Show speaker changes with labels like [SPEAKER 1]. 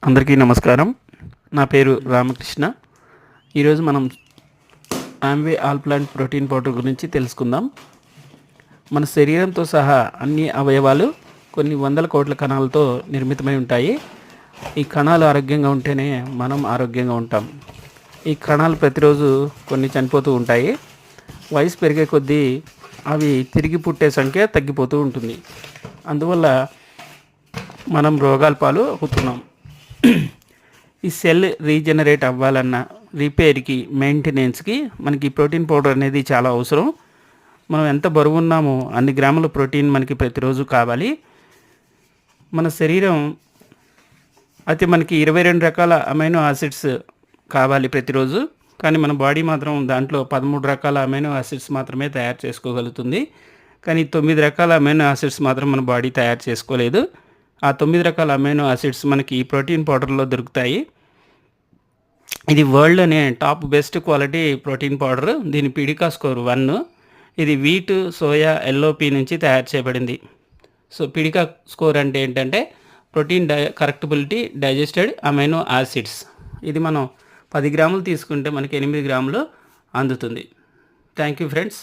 [SPEAKER 1] అందరికీ నమస్కారం. నా పేరు రామకృష్ణ. ఈరోజు మనం Amway all plant protein powder గురించి తెలుసుకుందాం. మన శరీరంతో సహా అన్ని అవయవాలు కొన్ని వందల కోట్ల కణాలతో నిర్మితమై ఉంటాయి. ఈ కణాలు ఆరోగ్యంగా ఉంటేనే మనం ఆరోగ్యంగా ఉంటాం. ఈ కణాలు ప్రతిరోజు కొన్ని చనిపోతూ ఉంటాయి. వయసు పెరిగే కొద్దీ అవి తిరిగి పుట్టే సంఖ్య తగ్గిపోతూ ఉంటుంది. అందువల్ల మనం రోగాల పాలు అవుతున్నాం. ఈ సెల్ రీజనరేట్ అవ్వాలన్నా, రిపేర్కి, మెయింటెనెన్స్కి మనకి ప్రోటీన్ పౌడర్ అనేది చాలా అవసరం. మనం ఎంత బరువు ఉన్నామో అన్ని గ్రాముల ప్రోటీన్ మనకి ప్రతిరోజు కావాలి. మన శరీరం మనకి 22 రకాల అమైనో యాసిడ్స్ కావాలి ప్రతిరోజు. కానీ మన బాడీ మాత్రం దాంట్లో 13 రకాల అమైనో యాసిడ్స్ మాత్రమే తయారు చేసుకోగలుగుతుంది. కానీ 9 రకాల అమైనో యాసిడ్స్ మాత్రం మన బాడీ తయారు చేసుకోలేదు. ఆ 9 రకాల అమైనో యాసిడ్స్ మనకి ఈ ప్రోటీన్ పౌడర్లో దొరుకుతాయి. ఇది వరల్డ్లోనే top best quality protein powder. దీని పీడికా స్కోర్ 1. ఇది వీట్, సోయా, ఎల్ఓపి నుంచి తయారు చేయబడింది. సో పీడికా స్కోర్ అంటే ఏంటంటే ప్రోటీన్ కరెక్టబిలిటీ డైజెస్టెడ్ అమైనో యాసిడ్స్. ఇది మనం 10 గ్రాములు తీసుకుంటే మనకి 8 గ్రాములు అందుతుంది. Thank you friends.